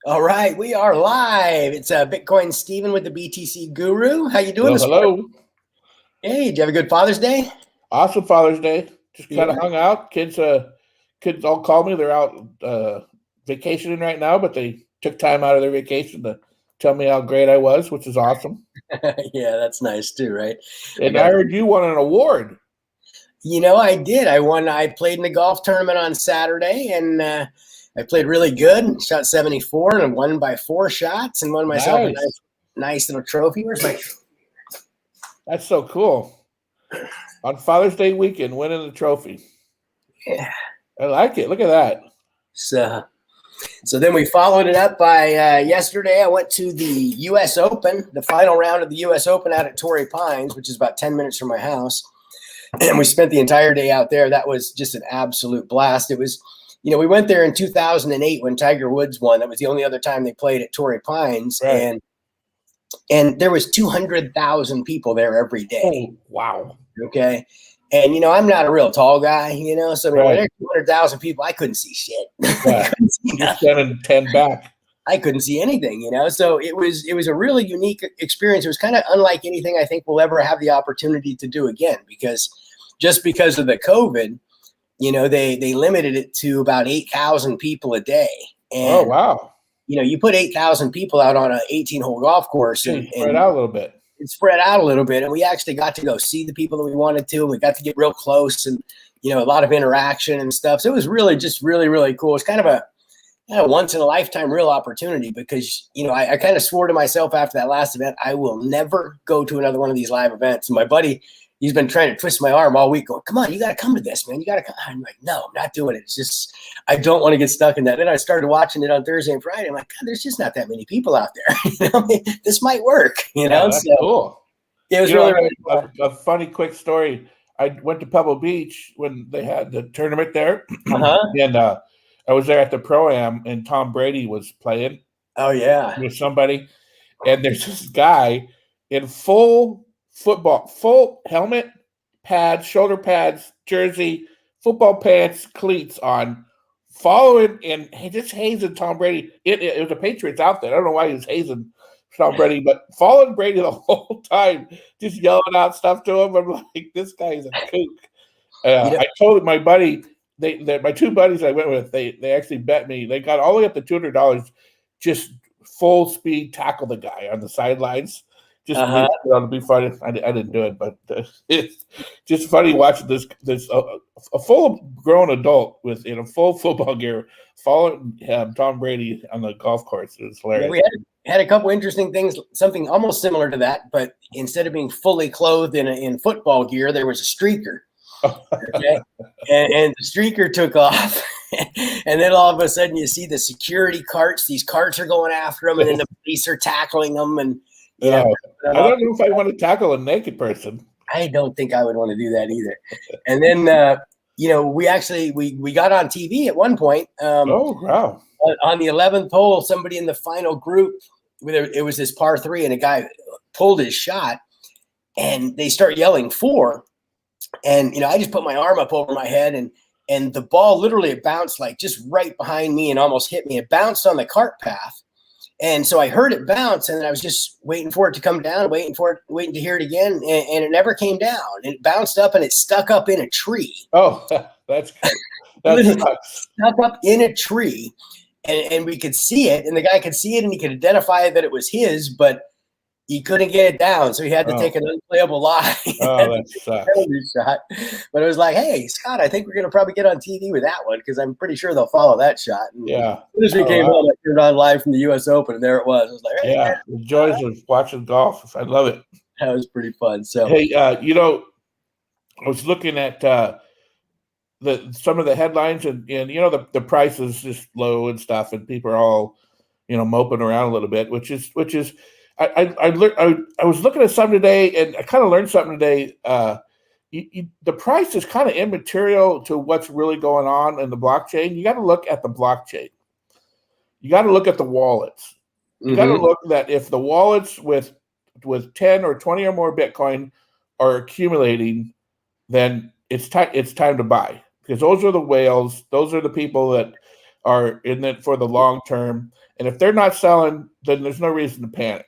All right, we are live. It's Bitcoin Steven with the BTC Guru. How you doing Hello, this morning? hello. Hey, did you have a good Father's Day? Awesome Father's Day. Just kind Yeah. of hung out. Kids all called me. They're out vacationing right now, but they took time out of their vacation to tell me how great I was, which is awesome. Yeah, that's nice too, right? I And I got, heard you won an award. I did. I played in the golf tournament on Saturday and I played really good. Shot 74 and won by 4 shots and won myself a Nice. nice little trophy. Where's my That's so cool. On Father's Day weekend, winning the trophy. Yeah. I like it. Look at that. So then we followed it up by yesterday. I went to the U.S. Open, the final round of the U.S. Open out at Torrey Pines, which is about 10 minutes from my house. And we spent the entire day out there. That was just an absolute blast. It was, we went there in 2008 when Tiger Woods won. That was the only other time they played at Torrey Pines. Right. And there was 200,000 people there every day. Oh, wow. Okay. And I'm not a real tall guy, so I mean, when Right. there's 200,000 people, I couldn't see shit. Yeah. You're spending 10 back. I couldn't see anything, So it was a really unique experience. It was kind of unlike anything I think we'll ever have the opportunity to do again, because just because of the COVID, they limited it to about 8,000 people a day. And Oh, wow. you put 8,000 people out on an 18-hole golf course and Spread out a little bit. it spread out a little bit, and we actually got to go see the people that we wanted to, and we got to get real close and a lot of interaction and stuff. So it was really just really, really cool. It's kind of a once in a lifetime real opportunity, because I kind of swore to myself after that last event I will never go to another one of these live events. And my buddy, he's been trying to twist my arm all week going, come on, you got to come to this, man. You got to come. I'm like, no, I'm not doing it. It's just, I don't want to get stuck in that. Then I started watching it on Thursday and Friday. I'm like, God, there's just not that many people out there. This might work, That's so cool. it was really, really a, a funny quick story. I went to Pebble Beach when they had the tournament there, and I was there at the Pro-Am, and Tom Brady was playing. Oh, yeah. With somebody, and there's this guy in full football, full helmet, pads, shoulder pads, jersey, football pants, cleats on, following and just hazing Tom Brady. It was the Patriots out there. I don't know why he was hazing Tom Brady, but following Brady the whole time, just yelling out stuff to him. I'm like, this guy is a kook. I told my buddy, my two buddies I went with, they actually bet me. They got all the way up to $200, just full speed tackle the guy on the sidelines. Just to be funny. I didn't do it, but it's just funny watching this a full grown adult in a full football gear following Tom Brady on the golf course. It was hilarious. Yeah, we had a couple interesting things, something almost similar to that, but instead of being fully clothed in football gear, there was a streaker. Okay, and the streaker took off, and then all of a sudden you see the security carts. These carts are going after them, and then the police are tackling them. And I don't know if I want to tackle a naked person. I don't think I would want to do that either. And then we got on TV at one point. Oh wow! On the 11th hole, somebody in the final group, it was this par 3, and a guy pulled his shot, and they start yelling 4. And, I just put my arm up over my head, and the ball literally bounced like just right behind me and almost hit me. It bounced on the cart path. And so I heard it bounce, and I was just waiting for it to come down, waiting to hear it again. And it never came down. It bounced up and it stuck up in a tree. Oh, that's stuck up in a tree. And we could see it, and the guy could see it, and he could identify that it was his, but he couldn't get it down, so he had to take an unplayable lie. Oh, that sucks. Shot. But it was like, hey, Scott, I think we're going to probably get on TV with that one, because I'm pretty sure they'll follow that shot. And yeah. As soon as we came home, I turned on live from the U.S. Open, and there it was. I was like, hey, yeah, the joys of watching golf. I love it. That was pretty fun. So, hey, I was looking at some of the headlines, and the price is just low and stuff, and people are all moping around a little bit, which is. I was looking at something today, and I kind of learned something today. The price is kind of immaterial to what's really going on in the blockchain. You got to look at the blockchain. You got to look at the wallets. You got to look that if the wallets with 10 or 20 or more Bitcoin are accumulating, then it's time to buy, because those are the whales. Those are the people that are in it for the long term. And if they're not selling, then there's no reason to panic.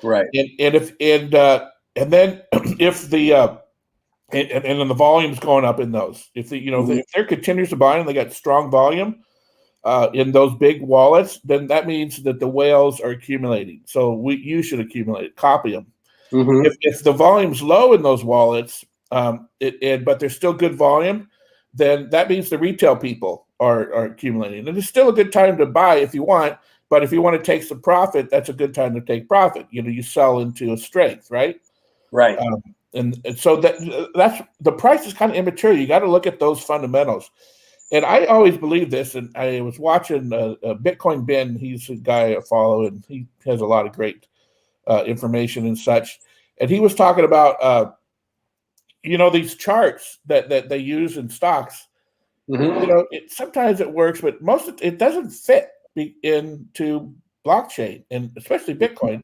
Right. And then if the and then the volume's going up in those, if they're continuous to buy and they got strong volume in those big wallets, then that means that the whales are accumulating. So you should accumulate, copy them. Mm-hmm. If the volume's low in those wallets, but there's still good volume, then that means the retail people are accumulating. And it's still a good time to buy if you want, but if you want to take some profit, that's a good time to take profit. You sell into a strength, right? Right. And so that's the price is kind of immature. You got to look at those fundamentals. And I always believe this. And I was watching Bitcoin Ben. He's a guy I follow, and he has a lot of great information and such. And he was talking about, these charts that they use in stocks. Mm-hmm. Sometimes it works, but it doesn't fit into blockchain, and especially Bitcoin,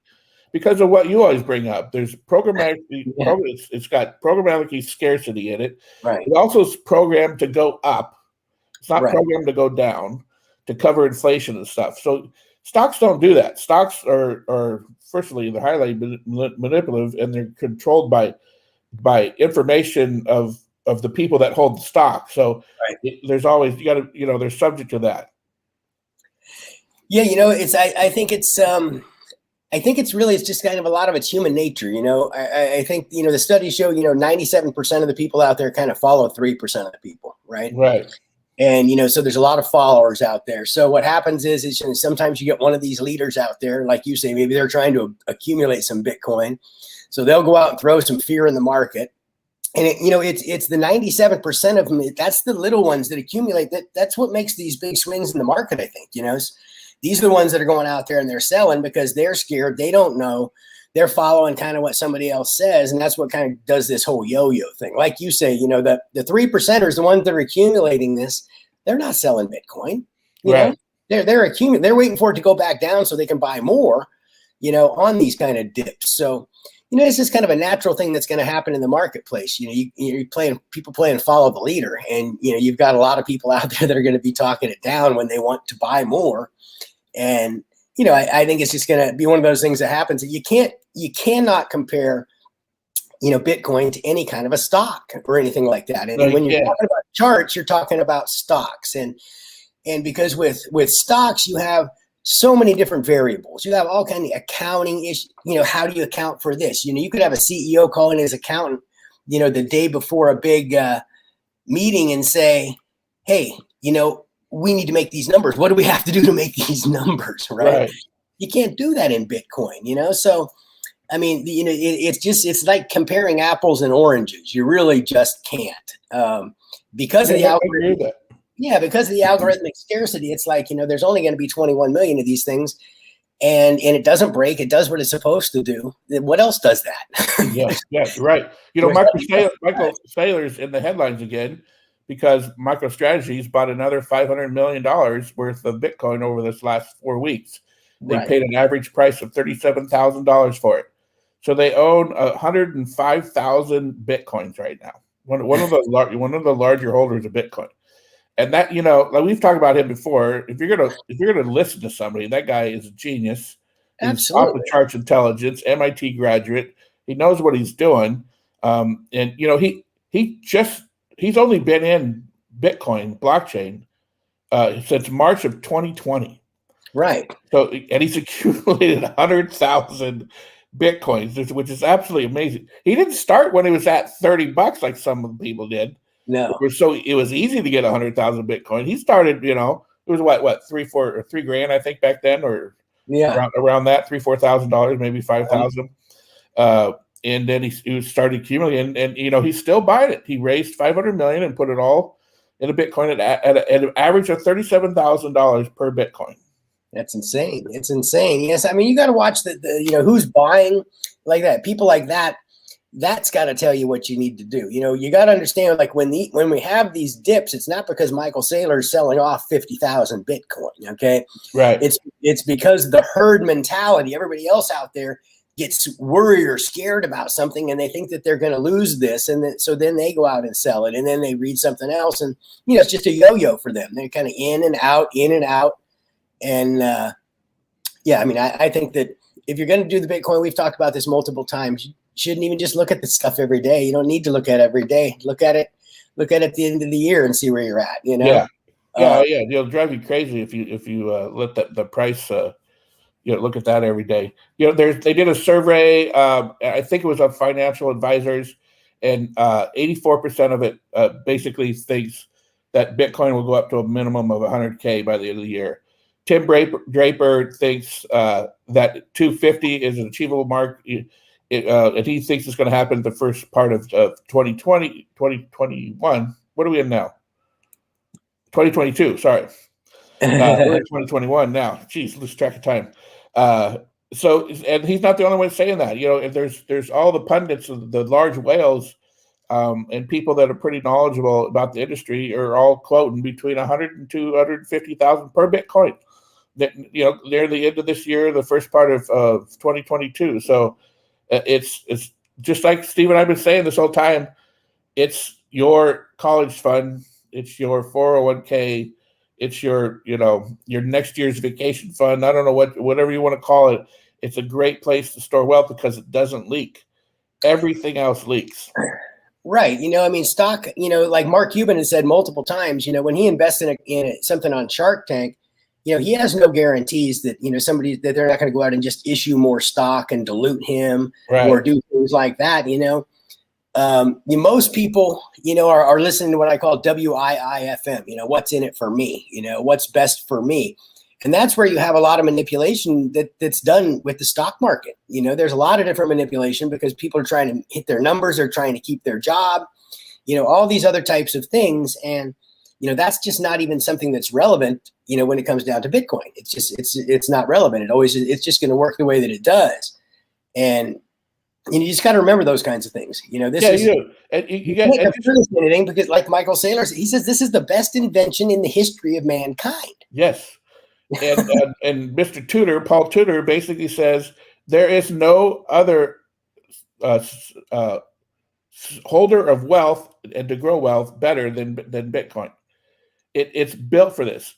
because of what you always bring up. There's programmatic. Yeah. It's got programmatic scarcity in it. Right. It also is programmed to go up. It's not Right. programmed to go down to cover inflation and stuff. So stocks don't do that. Stocks are firstly, they're highly manipulative, and they're controlled by information of the people that hold the stock. So there's always they're subject to that. Yeah, I think it's just kind of a lot of it's human nature. I think the studies show 97% of the people out there kind of follow 3% of the people, right? Right. And so there's a lot of followers out there. So what happens is sometimes you get one of these leaders out there, like you say, maybe they're trying to accumulate some Bitcoin, so they'll go out and throw some fear in the market. And it's the 97% of them. That's the little ones that accumulate. That's what makes these big swings in the market. I think these are the ones that are going out there and they're selling because they're scared. They don't know. They're following kind of what somebody else says, and that's what kind of does this whole yo-yo thing. Like you say, the 3%ers, the ones that are accumulating this, they're not selling Bitcoin. Right. They're accumulating. They're waiting for it to go back down so they can buy more. On these kind of dips. So. It's just kind of a natural thing that's going to happen in the marketplace. People playing follow the leader, and you've got a lot of people out there that are going to be talking it down when they want to buy more. And I think it's just going to be one of those things that happens that you cannot compare, Bitcoin to any kind of a stock or anything like that. And when you're talking about charts, you're talking about stocks, and because with stocks you have so many different variables. You have all kind of accounting issues. How do you account for this? You could have a CEO calling his accountant, the day before a big meeting and say, hey, we need to make these numbers. What do we have to do to make these numbers? Right. You can't do that in Bitcoin, So, I mean, it's like comparing apples and oranges. You really just can't because of the algorithm. Yeah, because of the algorithmic scarcity, it's like, there's only going to be 21 million of these things, and it doesn't break. It does what it's supposed to do. What else does that? Yeah, right. Michael Saylor's in the headlines again because MicroStrategies bought another $500 million worth of Bitcoin over this last 4 weeks. They paid an average price of $37,000 for it. So they own 105,000 Bitcoins right now. One of the larger holders of Bitcoin. And that, like we've talked about him before, if you're gonna listen to somebody, that guy is a genius. Absolutely. He's off the charts intelligence, MIT graduate. He knows what he's doing. And he's only been in Bitcoin blockchain since March of 2020. Right. So, and he's accumulated 100,000 Bitcoins, which is absolutely amazing. He didn't start when he was at $30 like some people did. No. So it was easy to get 100,000 Bitcoin. He started, it was what, $3,000 I think back then, or around that, $4,000, maybe 5,000. And then he started accumulating, and he's still buying it. He raised $500 million and put it all in a Bitcoin at an average of $37,000 per Bitcoin. That's insane. It's insane. Yes, I mean you got to watch the who's buying like that. People like that. That's got to tell you what you need to do. You got to understand, like when we have these dips, it's not because Michael Saylor is selling off 50,000 Bitcoin. Okay, right? It's because the herd mentality. Everybody else out there gets worried or scared about something, and they think that they're going to lose this, and then they go out and sell it, and then they read something else, and it's just a yo-yo for them. They're kind of in and out, and yeah, I mean, I think that if you're going to do the Bitcoin, we've talked about this multiple times. You shouldn't even just look at the stuff every day. You don't need to look at it every day. Look at it at the end of the year and see where you're at. Yeah. Yeah. It'll drive you crazy if you let the price. Look at that every day. They did a survey. I think it was on financial advisors, and 84% of it basically thinks that Bitcoin will go up to a minimum of 100K by the end of the year. Tim Draper thinks that 250 is an achievable mark, and he thinks it's going to happen the first part of 2021. What are we in now? 2022. Sorry. We're in 2021 now. Jeez, lose track of time. And he's not the only one saying that. And there's all the pundits, the large whales, and people that are pretty knowledgeable about the industry are all quoting between 100 and 250,000 per Bitcoin. That near the end of this year, the first part of 2022. So it's just like Steve and I've been saying this whole time. It's your college fund. It's your 401k. It's your next year's vacation fund. I don't know whatever you want to call it. It's a great place to store wealth because it doesn't leak. Everything else leaks. Right. I mean, stock, like Mark Cuban has said multiple times, when he invests in something on Shark Tank, he has no guarantees that, that they're not going to go out and just issue more stock and dilute him, right, or do things like that. Most people, are listening to what I call WIIFM, what's in it for me, what's best for me. And that's where you have a lot of manipulation that's done with the stock market. There's a lot of different manipulation because people are trying to hit their numbers, or trying to keep their job, all these other types of things. And, that's just not even something that's relevant, when it comes down to Bitcoin. It's not relevant. It's just going to work the way that it does. And, you just got to remember those kinds of things. This is anything, because like Michael Saylor, he says this is the best invention in the history of mankind. Yes. And Mr. Tudor, Paul Tudor, basically says there is no other holder of wealth and to grow wealth better than Bitcoin. It's built for this.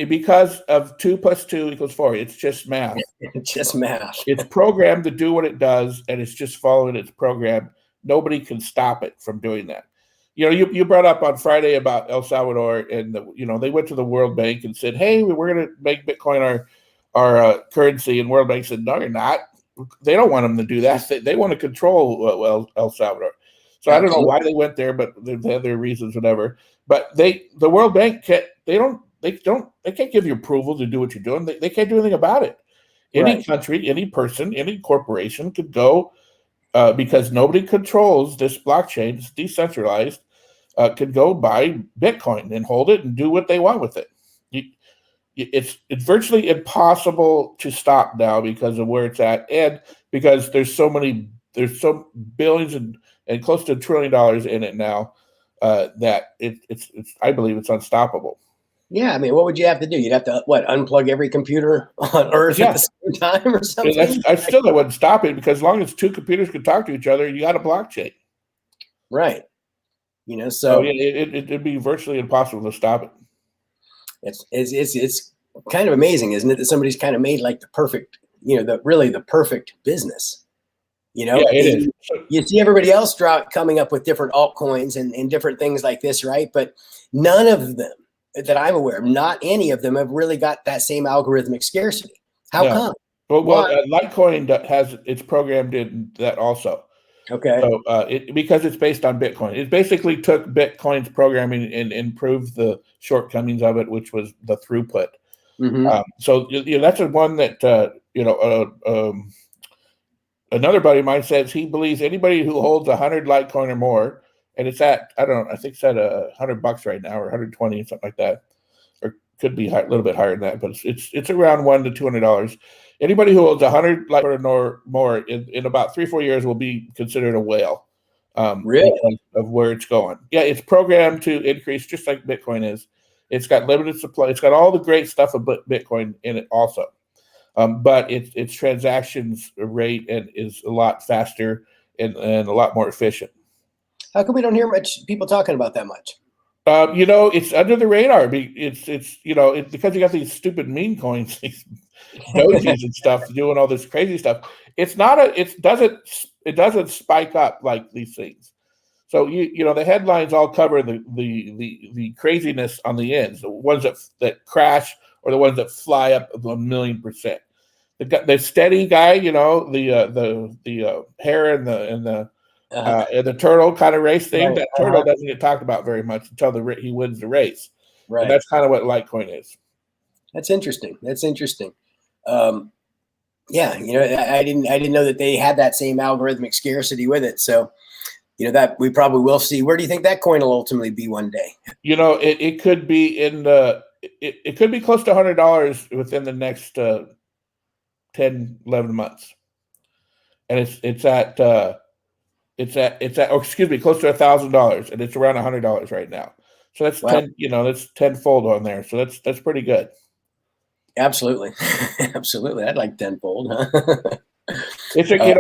Because of 2 + 2 = 4. It's just math. It's just math. It's programmed to do what it does, and it's just following its program. Nobody can stop it from doing that. You brought up on Friday about El Salvador, and they went to the World Bank and said, "Hey, we're going to make Bitcoin our currency." And World Bank said, "No, you're not." They don't want them to do that. They want to control El Salvador. So I don't know why they went there, but they had their reasons, whatever. But the World Bank they can't give you approval to do what you're doing. They can't do anything about it. Any country, any person, any corporation could go, because nobody controls this blockchain, it's decentralized, could go buy Bitcoin and hold it and do what they want with it. It's virtually impossible to stop now because of where it's at, and because there's so billions and close to $1 trillion in it now, that it's I believe it's unstoppable. Yeah, I mean, what would you have to do? You'd have to unplug every computer on Earth at the same time, or something? That wouldn't stop it, because as long as 2 computers can talk to each other, you got a blockchain. Right. So it'd be virtually impossible to stop it. It's kind of amazing, isn't it, that somebody's kind of made like the perfect, the perfect business. Yeah, it is. You see everybody else coming up with different altcoins and different things like this, right? But none of them that I'm aware of, not any of them, have really got that same algorithmic scarcity. How come? Well, Litecoin it's programmed in that also. Okay. So because it's based on Bitcoin, it basically took Bitcoin's programming and improved the shortcomings of it, which was the throughput. Mm-hmm. So that's one that another buddy of mine says he believes anybody who holds 100 Litecoin or more, and it's at, I don't know, I think it's at $100 right now, or 120, something like that, or could be a little bit higher than that, but it's around $100 to $200. Anybody who holds 100 Litecoin or more in about 3-4 years will be considered a whale. Really? Of where it's going. Yeah, it's programmed to increase just like Bitcoin is. It's got limited supply. It's got all the great stuff of Bitcoin in it also. but its transactions rate and is a lot faster and a lot more efficient. How come we don't hear much people talking about that much? It's under the radar. It's because you got these stupid meme coins, these dojis and stuff, doing all this crazy stuff. It doesn't spike up like these things. So the headlines all cover the craziness on the ends, the ones that crash or the ones that fly up 1,000,000%. The steady guy, the hare and the turtle kind of race thing. Right. That turtle doesn't get talked about very much until he wins the race. Right. And that's kind of what Litecoin is. That's interesting. Yeah, I didn't know that they had that same algorithmic scarcity with it. So, that we probably will see. Where do you think that coin will ultimately be one day? It could be it could be close to $100 within the next 10, 11 months. And it's at close to $1,000, and it's around $100 right now. So that's wow. That's tenfold on there. So that's pretty good. Absolutely. Absolutely. I'd like tenfold, huh? It's I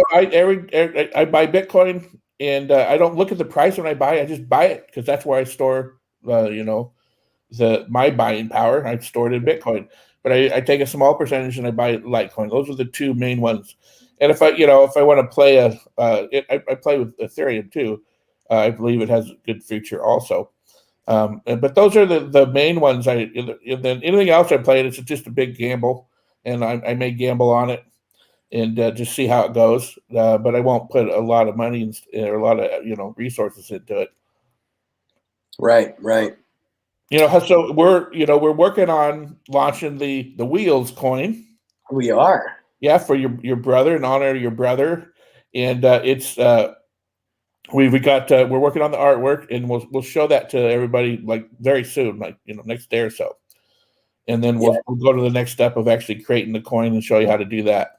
buy Bitcoin, and I don't look at the price when I buy. I just buy it because that's where I store my buying power. I store it in Bitcoin, but I take a small percentage and I buy Litecoin. Those are the two main ones. And if I want to play I play with Ethereum too. I believe it has a good future also. But those are the main ones. Then anything else I play, it's just a big gamble, and I may gamble on it and just see how it goes. But I won't put a lot of money or a lot of resources into it. Right. So we're working on launching the Wheels coin. We are. Yeah, for your brother, in honor of your brother, and it's we're working on the artwork, and we'll show that to everybody like very soon, like next day or so, and then we'll go to the next step of actually creating the coin and show you how to do that.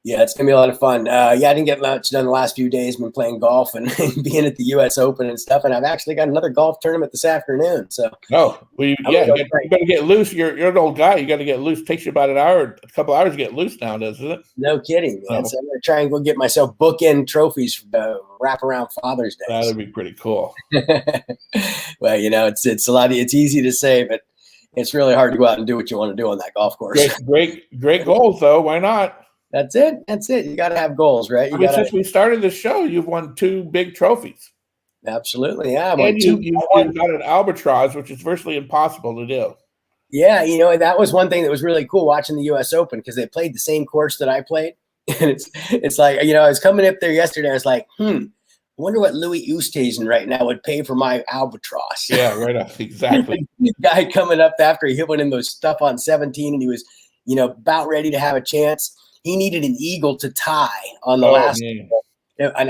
Yeah, it's gonna be a lot of fun. I didn't get much done the last few days. Been playing golf and being at the U.S. Open and stuff, and I've actually got another golf tournament this afternoon. So you got to get loose. You're an old guy. You got to get loose. It takes you about a couple hours to get loose now, doesn't it? No kidding, man. So I'm gonna try and go get myself bookend trophies for wrap around Father's Day. That'd be pretty cool. Well, it's a lot. It's easy to say, but it's really hard to go out and do what you want to do on that golf course. Great goals, though. Why not? That's it. You got to have goals, right? Since we started the show, you've won 2 big trophies. Absolutely, yeah. And you got an albatross, which is virtually impossible to do. Yeah, that was one thing that was really cool watching the U.S. Open because they played the same course that I played. And it's like, I was coming up there yesterday. I was like, I wonder what Louis Oosthuizen right now would pay for my albatross. Yeah, right on. Exactly. The guy coming up after he hit one in those stuff on 17, and he was, about ready to have a chance. He needed an eagle to tie on the last an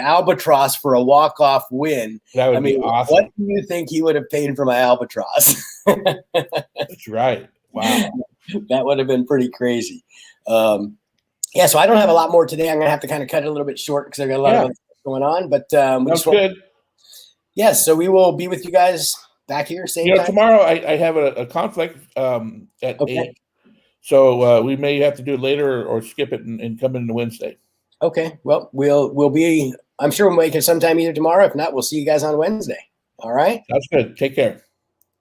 albatross for a walk-off win. That would be awesome. What do you think he would have paid for my albatross? That's right. Wow. That would have been pretty crazy. So I don't have a lot more today. I'm going to have to kind of cut it a little bit short because I've got a lot of other stuff going on. But that's good. Yes, so we will be with you guys back here same time. Tomorrow I have a conflict at 8. So we may have to do it later or skip it and come in to Wednesday. Okay. Well, we'll be. I'm sure we'll make it sometime either tomorrow. If not, we'll see you guys on Wednesday. All right. That's good. Take care.